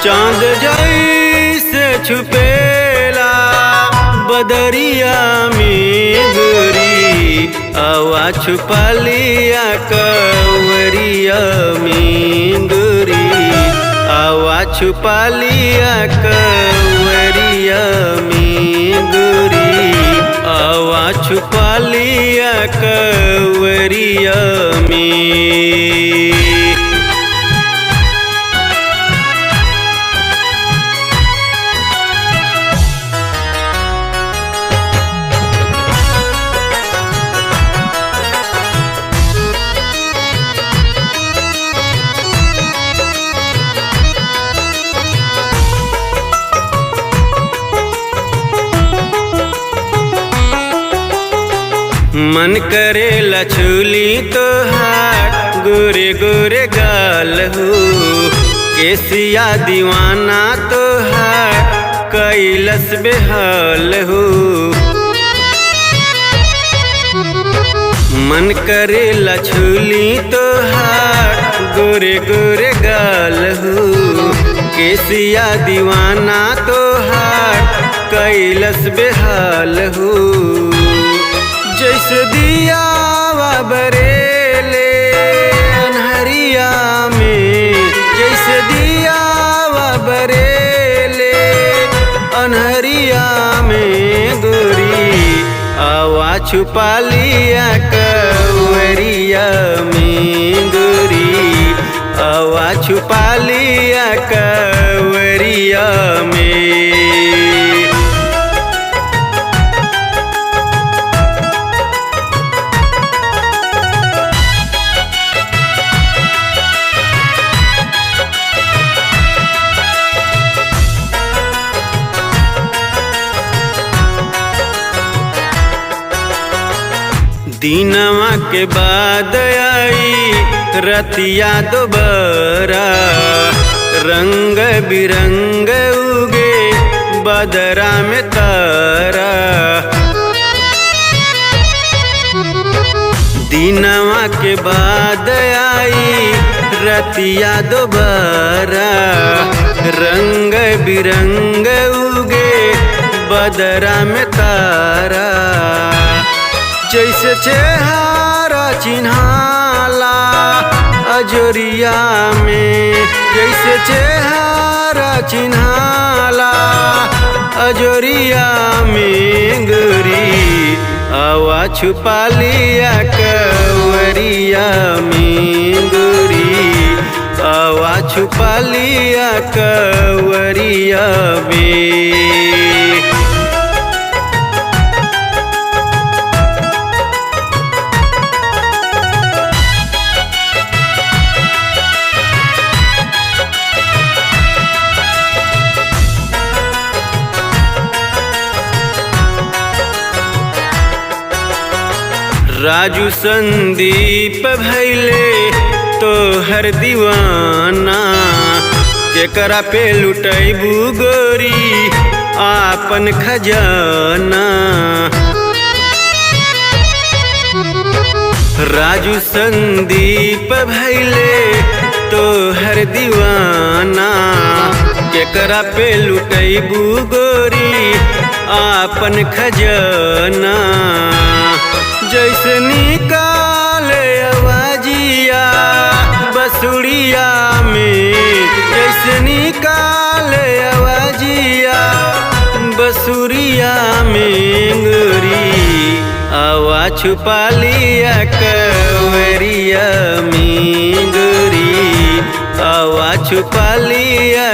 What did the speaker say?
चांद जैसे छुपेला बदरिया में गोरी, आवा छुपा लिया कवरिया में गोरी, आवा छुपा लिया कवरिया में गोरी, आवा छुपा लिया कवरिया में। मन करे लछुली तो हाथ गोरे गोरे गाल हो, केसिया दीवाना तो हाथ कैलस बेहाल हो। मन करे लछुली तो हाथ गोरे गोरे गाल हो, केसिया दीवाना तो हाथ कैलस बेहाल हो। जैसे दिया बरेले अनहरिया में, जैसे दिया बरेले अनहरिया में गोरी, आवा छुपा लिया कवरिया में गोरी, आवा छुपा लिया कवरिया में। दीनवा के बाद आई रतिया दोबारा, रंग बिरंग उगे बदरा में तारा। दीनवा के बाद आई रतिया दोबारा, रंग बिरंग उगे बदरा में तारा। जैसे चेहरा चिन्हाला अजोरिया में, जैसे चेहरा चिन्हाला अजोरिया में गोरी, आवा छुपा लिया कवरिया में गोरी, आवा छुपा लिया कवरिया में। राजू संदीप भैले तो हर दीवाना, जेकरा पे लुटैबू गोरी आपन खजाना। राजू संदीप भैले तो हर दीवाना, जेकरा पे लुटैबू गोरी आपन खजाना। जैसे निकाले आवाजिया बसुड़िया में, जैसे निकाले आवाजिया बसुड़िया में गोरी, आवा छुपा लिया कवरिया में गोरी, आवा छुपा लिया